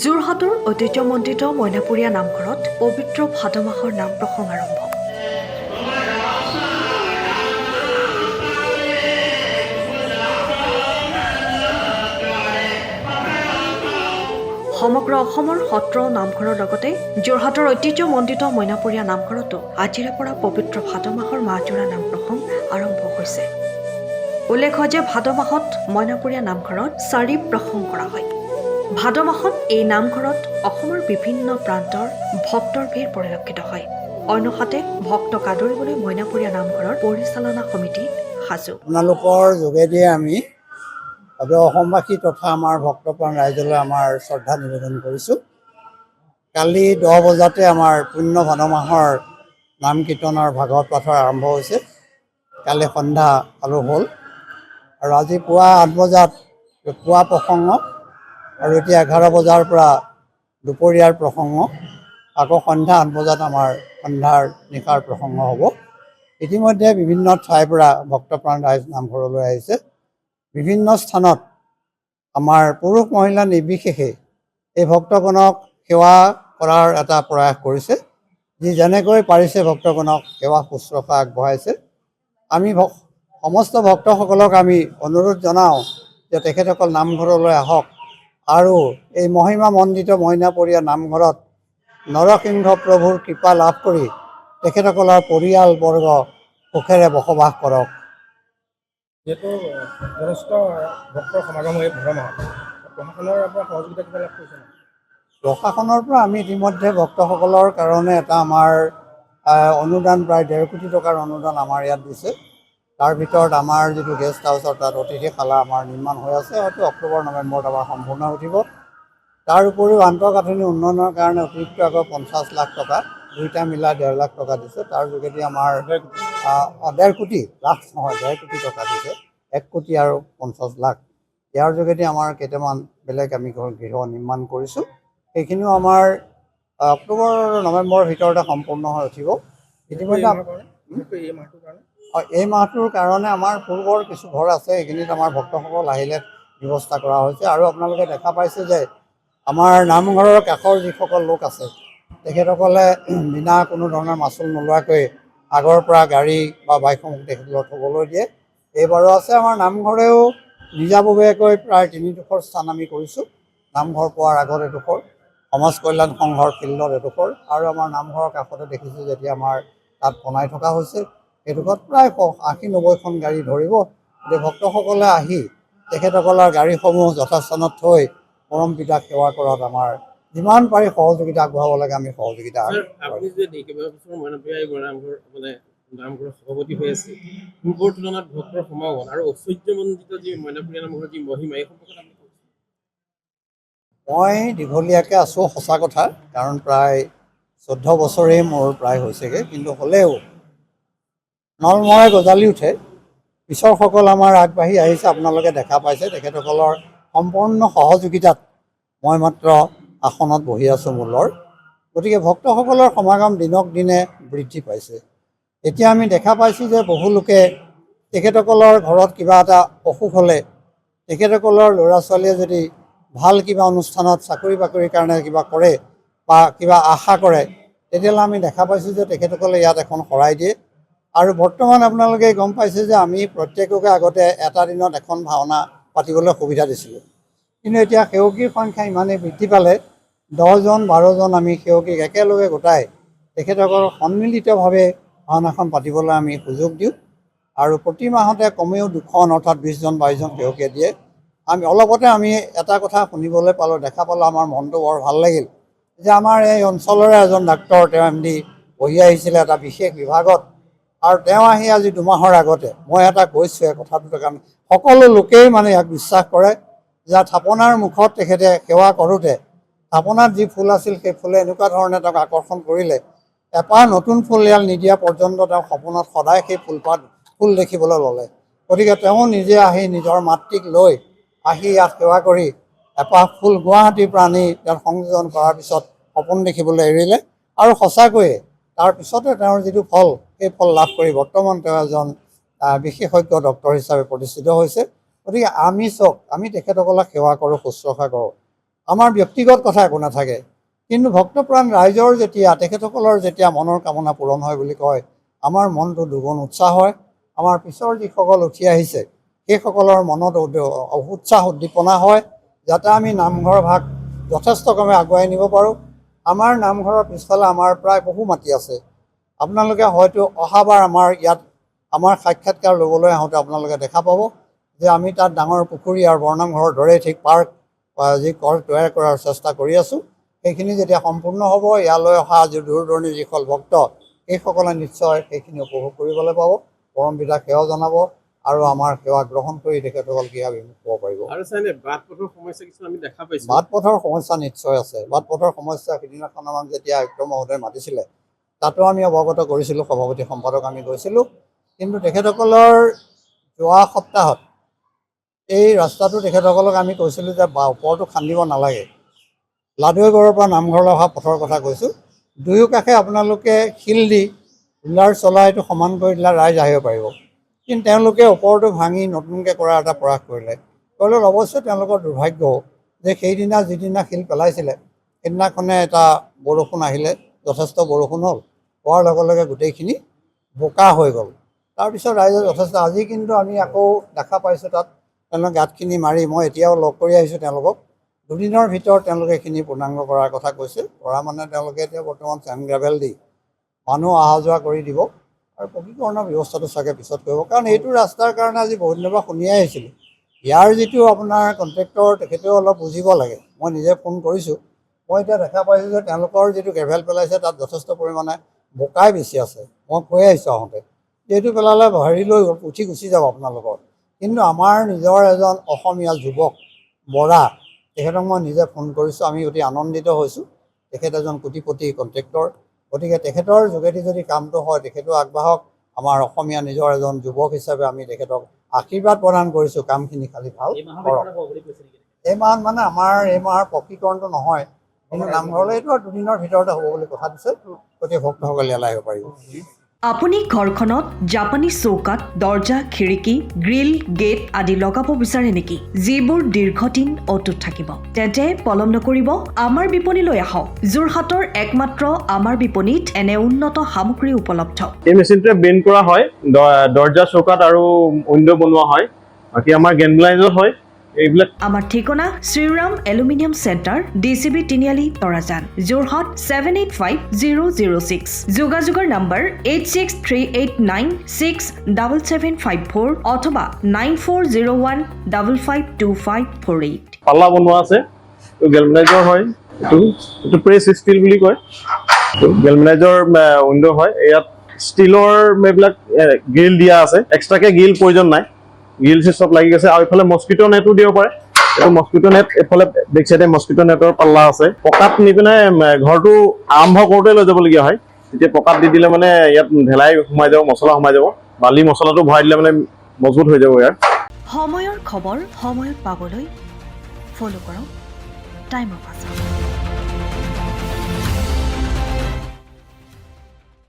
যোৰহাটৰ ঐতিহ্যমণ্ডিত মইনাপুৰীয়া নামঘৰত পবিত্ৰ ভাদ মাহৰ নাম প্ৰসংগ আৰম্ভ। সমগ্ৰ অসমৰ সত্ৰ নামঘৰৰ লগতে যোৰহাটৰ ঐতিহ্যমণ্ডিত মইনাপুৰীয়া নামঘৰতো আজিৰে পৰা পবিত্ৰ ভাদ মাহৰ মাহজোৰা নাম প্ৰসংগ আৰম্ভ হৈছে। উল্লেখ্য যে ভাদ মাহত মইনাপুৰীয়া নামঘৰত 4 প্ৰসংগ কৰা হয়। ভাদ মাহত এই নামঘৰত অসমৰ বিভিন্ন প্ৰান্তৰ ভক্তৰ ভিৰ পৰিলক্ষিত হয়। অন্যহাতে ভক্তক আদৰিবলৈ মইনাপুৰীয়া নামঘৰৰ পৰিচালনা সমিতি সাজু। আপোনালোকৰ যোগেদিয়ে আমি অসমবাসী তথা আমাৰ ভক্তপ্ৰাণ ৰাইজলৈ আমাৰ শ্ৰদ্ধা নিবেদন কৰিছোঁ। কালি 10 বজাতে আমাৰ পুণ্য ভাদ মাহৰ নাম কীৰ্তনৰ ভাগৱত পাঠৰ আৰম্ভ হৈছে। কালি সন্ধ্যা আৰু হ'ল আৰু আজি পুৱা 8 বজাত পুৱা প্ৰসংগ আৰু এতিয়া 11 বজাৰ পৰা দুপৰীয়াৰ প্ৰসংগ, আকৌ সন্ধ্যা 8 বজাত আমাৰ সন্ধ্যাৰ নিশাৰ প্ৰসংগ হ'ব। ইতিমধ্যে বিভিন্ন ঠাইৰ পৰা ভক্তপ্ৰাণ ৰাইজ নামঘৰলৈ আহিছে। বিভিন্ন স্থানত আমাৰ পুৰুষ মহিলা নিৰ্বিশেষে এই ভক্তগণক সেৱা কৰাৰ এটা প্ৰয়াস কৰিছে। যি যেনেকৈ পাৰিছে ভক্তগণক সেৱা শুশ্ৰূষা আগবঢ়াইছে। আমি সমস্ত ভক্তসকলক আমি অনুৰোধ জনাওঁ যে তেখেতসকল নামঘৰলৈ আহক আৰু এই মহিমামণ্ডিত মইনাপুৰীয়া নামঘৰত নৰসিংহ প্ৰভুৰ কৃপা লাভ কৰি তেখেতসকলৰ পৰিয়ালবৰ্গ সুখেৰে বসবাস কৰক। যিহেতু যথেষ্ট ভক্তৰ সমাগম হৈ ভাদ মাহত প্ৰশাসনৰ পৰা সহযোগিতা কিবা লাভ কৰিছে? প্ৰশাসনৰ পৰা আমি ইতিমধ্যে ভক্তসকলৰ কাৰণে এটা আমাৰ অনুদান প্ৰায় 1.5 কোটি টকাৰ অনুদান আমাৰ ইয়াত দিছে। তাৰ ভিতৰত আমাৰ যিটো গেষ্ট হাউচৰ তাত অতিথিশালা আমাৰ নিৰ্মাণ হৈ আছে, হয়তো অক্টোবৰ নৱেম্বৰত আমাৰ সম্পূৰ্ণ উঠিব। তাৰ উপৰিও আন্তঃগাঁথনি উন্নয়নৰ কাৰণে অতিৰিক্ত আকৌ 50 লাখ টকা, দুইটা মিলাই 1.5 লাখ টকা দিছে। তাৰ যোগেদি আমাৰ 1.5 কোটি লাখ নহয়, 1.5 কোটি টকা দিছে, 1 কোটি আৰু 50 লাখ। ইয়াৰ যোগেদি আমাৰ কেইটামান বেলেগ আমি গৃহ নিৰ্মাণ কৰিছোঁ। সেইখিনিও আমাৰ অক্টোবৰ নৱেম্বৰৰ ভিতৰতে সম্পূৰ্ণ হৈ উঠিব। ইতিমধ্যে এই মাহটোৰ কাৰণে আমাৰ পূৰ্বৰ কিছু ঘৰ আছে, সেইখিনিত আমাৰ ভক্তসকল আহিলে ব্যৱস্থা কৰা হৈছে। আৰু আপোনালোকে দেখা পাইছে যে আমাৰ নামঘৰৰ কাষৰ যিসকল লোক আছে তেখেতসকলে বিনা কোনো ধৰণৰ মাচুল নোলোৱাকৈ আগৰ পৰা গাড়ী বা বাইকসমূহ তেখেতসকলক থ'বলৈ দিয়ে। এইবাৰো আছে। আমাৰ নামঘৰেও নিজাববীয়াকৈ প্ৰায় 3ডোখৰ স্থান আমি কৰিছোঁ। নামঘৰ পোৱাৰ আগত এডোখৰ, সমাজ কল্যাণ সংঘৰ ফিল্ডত এডোখৰ, আৰু আমাৰ নামঘৰৰ কাষতে দেখিছোঁ যেতিয়া আমাৰ তাত বনাই থকা হৈছে সেইডোখৰত প্ৰায় 80-90খন গাড়ী ধৰিব। গতিকে ভক্তসকলে আহি তেখেতসকলৰ গাড়ীসমূহ যথাস্থানত থৈ পৰম পিতাক সেৱা কৰাত আমাৰ যিমান পাৰি সহযোগিতা আগবঢ়াব লাগে আমি সহযোগিতা নামঘৰৰ সভাপতি হৈ আছে। পূৰ্বৰ তুলনাত ভক্তৰ সমাগম আৰু ঐশ্বৰ্যমণ্ডিত যি মইনাপুৰীয়া নামঘৰৰ যি মহিমা, এই সম্পৰ্কত আপুনি মই দীঘলীয়াকৈ আছোঁ, সঁচা কথা, কাৰণ প্ৰায় 14 বছৰেই মোৰ প্ৰায় হৈছেগৈ। কিন্তু হ'লেও নলমৰে গজালি উঠে। পিছৰসকল আমাৰ আগবাঢ়ি আহিছে, আপোনালোকে দেখা পাইছে। তেখেতসকলৰ সম্পূৰ্ণ সহযোগিতাত মই মাত্ৰ আসনত বহি আছোঁ মূলৰ। গতিকে ভক্তসকলৰ সমাগম দিনক দিনে বৃদ্ধি পাইছে। এতিয়া আমি দেখা পাইছোঁ যে বহু লোকে তেখেতসকলৰ ঘৰত কিবা এটা অসুখ হ'লে, তেখেতসকলৰ ল'ৰা ছোৱালীয়ে যদি ভাল কিবা অনুষ্ঠানত চাকৰি বাকৰিৰ কাৰণে কিবা কৰে বা কিবা আশা কৰে, তেতিয়াহ'লে আমি দেখা পাইছোঁ যে তেখেতসকলে ইয়াত এখন শৰাই দিয়ে। আৰু বৰ্তমান আপোনালোকে গম পাইছে যে আমি প্ৰত্যেককে আগতে এটা দিনত এখন ভাওনা পাতিবলৈ সুবিধা দিছিলোঁ। কিন্তু এতিয়া সেৱকীৰ সংখ্যা ইমানেই বৃদ্ধি পালে 10জন 12জন আমি সেৱকীক একেলগে গোটাই তেখেতসকলৰ সন্মিলিতভাৱে ভাওনাখন পাতিবলৈ আমি সুযোগ দিওঁ। আৰু প্ৰতি মাহতে কমেও 2খন অৰ্থাৎ 20জন 22জন সেৱকীয়ে দিয়ে। অলপতে আমি এটা কথা শুনিবলৈ পালোঁ, দেখা পালোঁ, আমাৰ মনটো বৰ ভাল লাগিল যে আমাৰ এই অঞ্চলৰে এজন ডাক্তৰ, তেওঁ MD বহি আহিছিলে এটা বিশেষ বিভাগত, আৰু তেওঁ আহি আজি 2 মাহৰ আগতে, মই এটা কৈছোঁ এই কথাটোৰ কাৰণে সকলো লোকেই মানে ইয়াক বিশ্বাস কৰে যে থাপনাৰ মুখত তেখেতে সেৱা কৰোঁতে থাপনাত যি ফুল আছিল সেই ফুলে এনেকুৱা ধৰণে তেওঁক আকৰ্ষণ কৰিলে, এপাহ নতুন ফুল ইয়াত নিদিয়া পৰ্যন্ত তেওঁ সপোনত সদায় সেই ফুল দেখিবলৈ ল'লে। গতিকে তেওঁ নিজে আহি নিজৰ মাতৃক লৈ আহি ইয়াত সেৱা কৰি এপাহ ফুল গুৱাহাটীৰ পৰা আনি তেওঁক সংযোজন কৰাৰ পিছত সপোন দেখিবলৈ এৰিলে। আৰু সঁচাকৈয়ে তাৰপিছতে তেওঁৰ যিটো ফল, সেই ফল লাভ কৰি বৰ্তমান তেওঁ এজন বিশেষজ্ঞ ডক্তৰ হিচাপে প্ৰতিষ্ঠিত হৈছে। গতিকে আমি তেখেতসকলক সেৱা কৰোঁ, শুশ্ৰূষা কৰোঁ। আমাৰ ব্যক্তিগত কথা একো নাথাকে, কিন্তু ভক্তপ্ৰাণ ৰাইজৰ যেতিয়া তেখেতসকলৰ যেতিয়া মনৰ কামনা পূৰণ হয় বুলি কয়, আমাৰ মনটো দুগুণ উৎসাহ হয়। আমাৰ পিছৰ যিসকল উঠি আহিছে সেইসকলৰ মনত উৎসাহ উদ্দীপনা হয়, যাতে আমি নামঘৰ ভাগ যথেষ্ট ক্ৰমে আগুৱাই নিব পাৰোঁ। আমাৰ নামঘৰৰ পিছফালে আমাৰ প্ৰায় বহু মাটি আছে। আপোনালোকে হয়তো অহাবাৰ আমাৰ ইয়াত আমাৰ সাক্ষাৎকাৰ ল'বলৈ আহোঁতে আপোনালোকে দেখা পাব যে আমি তাত ডাঙৰ পুখুৰী আৰু বৰনামঘৰৰ দৰে ঠিক পাৰ্ক যি তৈয়াৰ কৰাৰ চেষ্টা কৰি আছোঁ। সেইখিনি যেতিয়া সম্পূৰ্ণ হ'ব, ইয়ালৈ অহা যি দূৰ দূৰণিৰ যিসকল ভক্ত সেইসকলে নিশ্চয় সেইখিনি উপভোগ কৰিবলৈ পাব, পৰম পিতাক সেৱা জনাব আৰু আমাৰ সেৱা গ্ৰহণ কৰি তেখেতসকল ক্ৰিয়াবিমুখ হ'ব পাৰিব। আৰু চাইনে বাট পথৰ সমস্যা কিছুমান আমি দেখা পাইছোঁ। বাট পথৰ সমস্যা নিশ্চয় আছে। বাট পথৰ সমস্যা সিদিনাখন আমাক যেতিয়া আয়ুক্ত মহোদয়ে মাতিছিলে তাতো আমি অৱগত কৰিছিলোঁ, সভাপতি সম্পাদক আমি গৈছিলোঁ। কিন্তু তেখেতসকলৰ যোৱা সপ্তাহত এই ৰাস্তাটো তেখেতসকলক আমি কৈছিলোঁ যে ওপৰটো খান্দিব নালাগে। লাডুৱেগড়ৰ পৰা নামঘৰলৈ অহা পথৰ কথা কৈছোঁ, দুয়ো কাষে আপোনালোকে শিল দি ৰোলাৰ চলাই এইটো সমান কৰি দিলে ৰাইজ আহিব পাৰিব। কিন্তু তেওঁলোকে ওপৰটো ভাঙি নতুনকৈ কৰাৰ এটা প্ৰয়াস কৰিলে। অৱশ্যে তেওঁলোকৰ দুৰ্ভাগ্য যে সেইদিনা যিদিনা শিল পেলাইছিলে সেইদিনাখনে এটা বৰষুণ আহিলে, যথেষ্ট বৰষুণ হ'ল, হোৱাৰ লগে লগে গোটেইখিনি বোকা হৈ গ'ল। তাৰপিছত ৰাইজে যথেষ্ট, আজি কিন্তু আমি আকৌ দেখা পাইছোঁ তাত তেওঁলোকে গাঁতখিনি মাৰি, মই এতিয়াও লগ কৰি আহিছোঁ তেওঁলোকক, দুদিনৰ ভিতৰত তেওঁলোকে এইখিনি পূৰ্ণাংগ কৰাৰ কথা কৈছে। কৰা মানে তেওঁলোকে এতিয়া বৰ্তমান চেণ্ড গ্ৰেভেল দি মানুহ অহা যোৱা কৰি দিব আৰু পকীকৰণৰ ব্যৱস্থাটো চাগে পিছত কৰিব। কাৰণ এইটো ৰাস্তাৰ কাৰণে আজি বহুত দিনৰ পৰা শুনিয়ে আহিছিলোঁ। ইয়াৰ যিটো আপোনাৰ কণ্ট্ৰেক্টৰ তেখেতেও অলপ বুজিব লাগে। মই নিজে ফোন কৰিছোঁ, মই এতিয়া দেখা পাইছোঁ যে তেওঁলোকৰ যিটো গ্ৰেভেল পেলাইছে তাত যথেষ্ট পৰিমাণে বোকাই বেছি আছে। মই কৈ আহিছোঁ আহোঁতে এইটো পেলালে হেৰি লৈ উঠি গুচি যাব আপোনালোকৰ। কিন্তু আমাৰ নিজৰ এজন অসমীয়া যুৱক বৰা, তেখেতক মই নিজে ফোন কৰিছোঁ, আমি অতি আনন্দিত হৈছোঁ। তেখেত এজন কোটিপতি কণ্ট্ৰেক্টৰ, গতিকে তেখেতৰ যোগেদি যদি কামটো হয় তেখেতো আগবাঢ়ক। আমাৰ অসমীয়া নিজৰ এজন যুৱক হিচাপে আমি তেখেতক আশীৰ্বাদ প্ৰদান কৰিছোঁ, কামখিনি খালি ভাল কৰক। এই মাহত মানে আমাৰ এই মাহৰ পকীকৰণটো নহয়, কিন্তু নামঘৰলৈ এইটো আৰু দুদিনৰ ভিতৰতে হ'ব বুলি কথা দিছে। গতিকে ভক্তসকলে ইয়ালৈ আহিব পাৰিব। আপুনি ঘৰখনত জাপানী চৌকাত দৰ্জা, খিৰিকী, গ্ৰিল, গেট আদি লগাব বিচাৰে নেকি, যিবোৰ দীৰ্ঘদিন অটুট থাকিব? তেন্তে পলম নকৰিব, আমাৰ বিপণীলৈ আহক। যোৰহাটৰ একমাত্ৰ আমাৰ বিপণীত এনে উন্নত সামগ্ৰী উপলব্ধ। এই মেচিনটোৱে বেণ্ড কৰা হয়, দৰ্জা, চৌকাত আৰু উইণ্ডো বনোৱা হয়। বাকী আমাৰ গেনব্লাইজত হয় এইবিলাক। আমাৰ ঠিকনা শ্ৰীৰাম এলুমিনিয়াম চেণ্টাৰ, DCB তিনিআলি, তৰাজান, যোৰহাট 785006। যোগাযোগৰ নম্বৰ 8638967754 অথবা 9401552548। পাল্লা বনোৱা আছে, এইটো গেলভেনাইজৰ হয়। এইটো প্ৰেছ ষ্টীল বুলি কয়। গেলভেনাইজৰ উইণ্ডো হয়। ইয়াত ষ্টীলৰ এইবিলাক গ্ৰিল দিয়া আছে, এক্সট্ৰাকে গ্ৰিল প্ৰয়োজন নাই, গ্ৰিল চব লাগি গৈছে। আৰু এইফালে মস্কিটো নেটো দিব পাৰে। এইটো মস্কিটো নেট, এইফালে বেক চাইডে মস্কিটো নেটৰ পাল্লা আছে। পকাত নি পিনে ঘৰটো আৰম্ভ কৰোঁতে লৈ যাবলগীয়া হয়। তেতিয়া পকাত দি দিলে মানে ইয়াত ঢেলাই সোমাই যাব, মছলা সোমাই যাব। বালি মছলাটো ভৰাই দিলে মানে মজবুত হৈ যাব ইয়াৰ। সময়ৰ খবৰ সময়ত পাবলৈ ফ'ল' কৰক টাইম অফ আছাম।